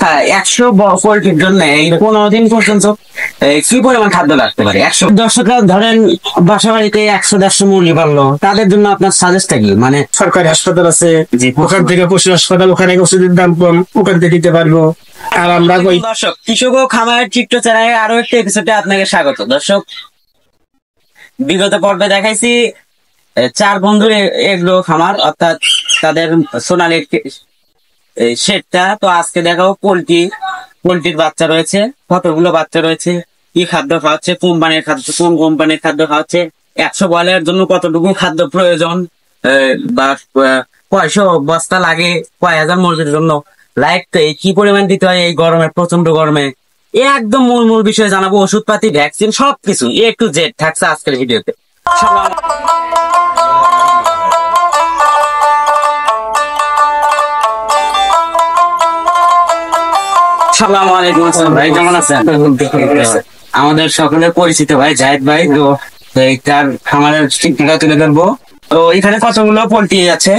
হ্যাঁ 100 পোল্ট্রির জন্য 15 দিন পর্যন্ত কি পরিমাণ খাদ্য লাগতে পারে? 100 দর্শকরা ধরেন বাসা বাড়িতে 100-150 মুরগি পারলো, তাদের জন্য আপনার সাজেস্টটা কি? মানে সরকারি হাসপাতাল আছে, ওখান থেকে পশু হাসপাতাল, ওখানে ওষুধের দাম কম, ওখান থেকে দিতে পারবো। আর আমরা দর্শক, কৃষক ও খামারের চিত্র চ্যানেলে আরো একটা এপিসোডে আপনাকে স্বাগত। দর্শক, বিগত পর্বে দেখাইছি 4 বন্ধুর এগুলো খামার, অর্থাৎ তাদের সোনালির শেডটা। তো আজকে দেখাবো পোল্ট্রির বাচ্চা রয়েছে, কতগুলো বাচ্চা রয়েছে, কি খাদ্য খাওয়াচ্ছে, কোন কোম্পানির খাদ্য খাওয়াচ্ছে, 100 বয়লের জন্য কতটুকু খাদ্য প্রয়োজন, বা কয়শো বস্তা লাগে, কয় হাজার মুরগির জন্য লাইট কি পরিমাণ দিতে হয় এই গরমে, প্রচন্ড গরমে। একদম মূল বিষয়ে জানাবো, ওষুধপাতি, ভ্যাকসিন, সবকিছু A to Z থাকছে আজকের ভিডিওতে। আসসালামু আলাইকুম ভাই, কেমন আছেন? আমাদের সকলের পরিচিত ভাই জাহিদ ভাই। তো তার খামারের চিত্রটা তুলে ধরবো। তো এখানে কতগুলো পোল্ট্রি আছে?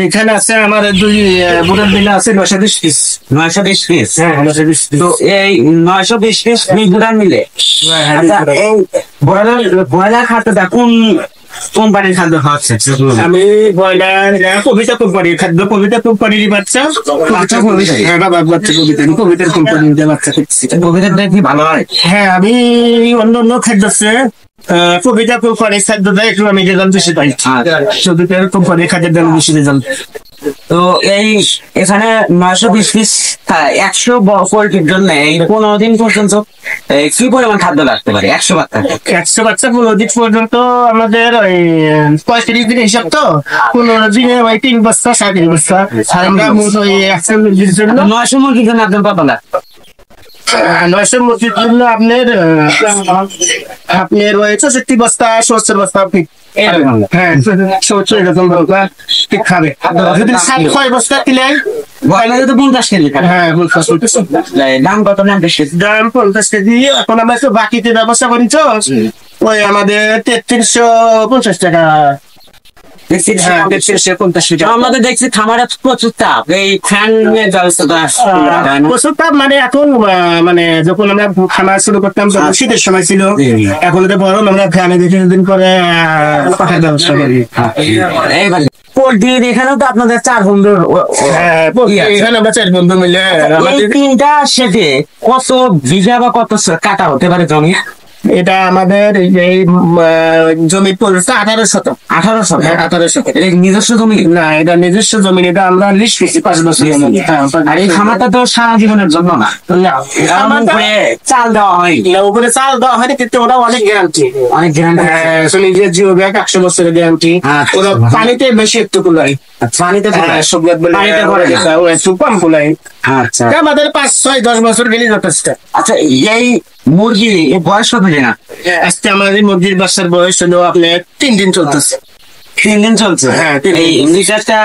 এখানে আছে আমার 2 বুড়ার বিলে আছে 920 পিস। 920 পিস? হ্যাঁ 920 পিস। তো এই 920 পিস বুড়ার মিলে এই ব্রয়লার খাদ্যটা কোন কোম্পানির খাদ্য খাওয়াচ্ছে? আমি ব্রয়লার কবিতা কোম্পানির খাদ্য, কবিতা কোম্পানির বাচ্চা। হ্যাঁ বাবা, বাচ্চা কবিতার কোম্পানির বাচ্চা খাচ্ছি। কবিতাটা কি ভালো হয়? হ্যাঁ, আমি অন্য খাদ্য আছে কবিতা কোম্পানির খাদ্য দেয়, একটু আমি রেজাল্ট বেশি পাই। কবিতার কোম্পানির খাদ্যের দাম বেশি রেজাল্ট। তো এই এখানে 920 পিস 100 পোল্ট্রির জন্য 15 দিন পর্যন্ত কি পরিমাণ খাদ্য লাগতে পারে? 100 বাচ্চা 15 দিন পর্যন্ত আমাদের ওই 35 দিনের হিসাব, তো 15 দিনে ওই 3 বস্তা 3.5 বস্তা। আমরা ওই 100 মুরগির জন্য 900 মুরগির জন্য আপনার কত লাগে? 900 মুরগির জন্য আপনার ওই 64 বস্তা 70 বস্তা ঠিক। হ্যাঁ 70 এরকম ঠিক খাবে। যদি 6 বস্তা দিলে তো 50 কেজি। হ্যাঁ দাম কত? দাম 50 কেজি। এখন আমরা তো বাকিতে ব্যবস্থা করি, তো ওই আমাদের 3350 টাকা। আমাদের দেখছি খামারে প্রচুর তাপ, এই ফ্যান প্রচুর তাপ। মানে এখন মানে যখন আমরা খামার শুরু করতাম তখন শীতের সময় ছিল, এখন তো গরম, আমরা ফ্যানে দেখে দিন করে পাখার ব্যবস্থা করি। পোল্ট্রির এখানেও তো আপনাদের 4 বন্ধুর, এখানে আমরা 4 বন্ধু মিলে 3টা শেডে কত বিঘা বা কত কাটা হতে পারে জমি? এটা আমাদের এই জমি 1800। নিজস্ব জমি না, এটা নিজস্ব জমি, এটা আমরা লিজ পেয়েছি 5 বছর। আর এই খামারটা তো সারা জীবনের জন্য না, চাল দেওয়া হয়, উপরে চাল দেওয়া হয়নি, কিন্তু ওরা অনেক গ্যারান্টি। নিজের জিও ব্যাগ 100 বছরের গ্যারান্টি। ওরা পানিতে বেশি একটু কুলাই, পানিতে একটু কম কুলাই। আচ্ছা, আমাদের 5, 6, 10 বছর গেলে যথেষ্ট। আচ্ছা, এই মুরগি বয়স কত দিন? আজকে আমাদের মুরগির বাচ্চার বয়স হলো আপনার 3 দিন চলতেছে। 3 দিন চলছে? হ্যাঁ। এই লিটারটা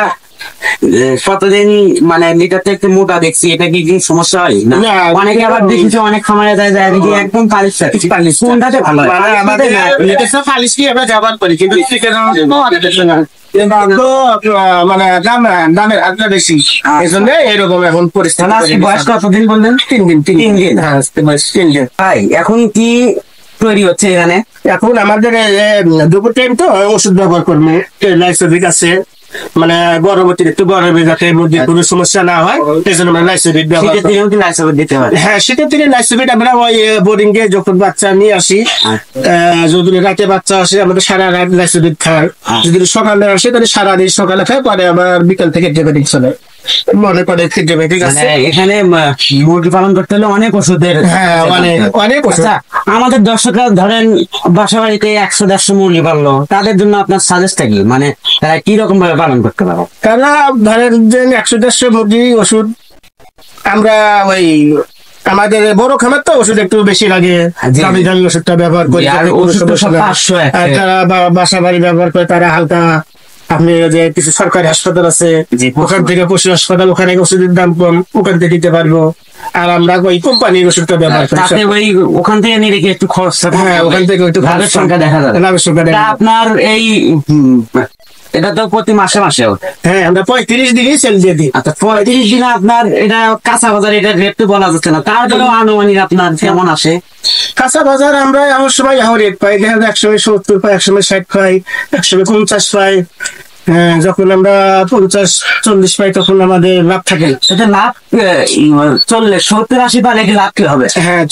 কতদিন, মানে লিটারটা একটু মোটা দেখছি, এটা কি সমস্যা হয় না? অনেকে আবার দেখেছি অনেক খামারে যায় দেখি একদম পালিশ। কোনটাতে ভালো হয়? আমাদের পালিশ কি আমরা ব্যবহার করি, কিন্তু মানে দামের হাতটা বেশি, এই জন্য এরকম এখন পরিস্থিতি। বয়স কতদিন বললেন? 3 দিন। 3 দিন। হ্যাঁ, 3 দিন। ভাই এখন কি তৈরি হচ্ছে এখানে? এখন আমাদের দুপুর টাইম তো ওষুধ ব্যবহার করবে, লাইসোভিক আছে, মানে গর্ভবতীর একটু গরমে যাতে মুরগির কোনো সমস্যা না হয়, এই জন্য আমরা লাইসোভিক ব্যবহার করি। লাইসোভিক দিতে হয়? হ্যাঁ, শীতের দিনে লাইসোভিক আমরা ওই বোর্ডিং এ যখন বাচ্চা নিয়ে আসি, যদি রাতে বাচ্চা আসে আমাদের সারা রাত লাইসোভিক খায়। যদি সকালে আসে তাহলে সারাদিন সকালে খায়, পরে আবার বিকাল থেকে অ্যান্টিবায়োটিক চলে। মনে করে অ্যান্টিবায়োটিক আছে। এখানে মুরগি পালন করতে হলে অনেক ওষুধের। হ্যাঁ, অনেক ওষুধ। আমাদের দর্শকরা ধরেন বাসা বাড়িতে 100-150 মুরগি পারলো, তাদের জন্য আপনার সাজেস্টটা কি? মানে তারা কি রকম ভাবে পালন করতে পারো? তারা ধরেন যে 100-150 মুরগি ওষুধ, আমরা ওই আমাদের বড় খামার তো ওষুধ একটু বেশি লাগে, দামি ওষুধটা ব্যবহার করি। তারা বাসা বাড়ি ব্যবহার করে, তারা হালকা। আপনি যে কিছু সরকারি হাসপাতাল আছে, ওখান থেকে পশু হাসপাতাল, ওখানে ওষুধের দাম কম, ওখান থেকে দিতে পারবো। আর আমরা ওই কোম্পানির ওষুধটা ব্যবহার করি, ওখান থেকে নিলে কি একটু খরচ? হ্যাঁ, ওখান থেকে একটু লাভের সংখ্যা দেখা যায়। আপনার এই এটা তো প্রতি মাসে মাসে ওঠে। হ্যাঁ, আমরা 35 দিনই সেল দিয়ে দিই। আচ্ছা, 35 দিনে আপনার এটা কাঁচা বাজার, এটা রেট তো বলা যাচ্ছে না, তারপরেও আনুমানিক আপনার কেমন আসে? কাঁচা বাজার আমরা এমন সময় এখন রেট পাই, দেখা যায় 170 পাই, 160 পাই, 150 পাই। যখন আমরা 50-40 পাই তখন আমাদের লাভ থাকে। এটা লাভ 40-70-80 পালে কি লাভ কি হবে? হ্যাঁ,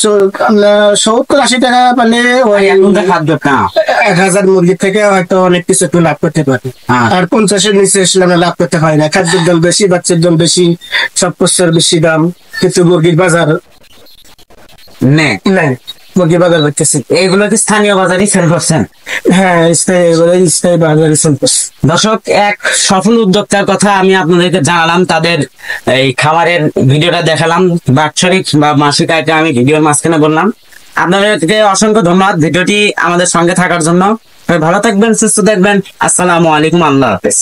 আমরা 70-80 টাকা পালে ওই খাদ্য 1000 মুরগি থেকে হয়তো অনেক কিছু একটু লাভ করতে পারি। আর 50-এর নিচে আসলে আমরা লাভ করতে হয় না। খাদ্যের দাম বেশি, বাচ্চার দাম বেশি, সব কিছুর বেশি দাম, কিন্তু মুরগির বাজার নেই। মুরগি বাজার করতেছি। এইগুলো কি স্থানীয় বাজারই সেল করছেন? হ্যাঁ, স্থায়ী বাজারে সেল করছি। দর্শক, এক সফল উদ্যোক্তার কথা আমি আপনাদেরকে জানালাম, তাদের এই খামারের ভিডিওটা দেখালাম, বাৎসরিক বা মাসিক আয়টা আমি ভিডিওর মাঝখানে বললাম। আপনাদেরকে অসংখ্য ধন্যবাদ ভিডিওটি আমাদের সঙ্গে থাকার জন্য। ভালো থাকবেন, সুস্থ থাকবেন। আসসালামু আলাইকুম, আল্লাহ হাফেজ।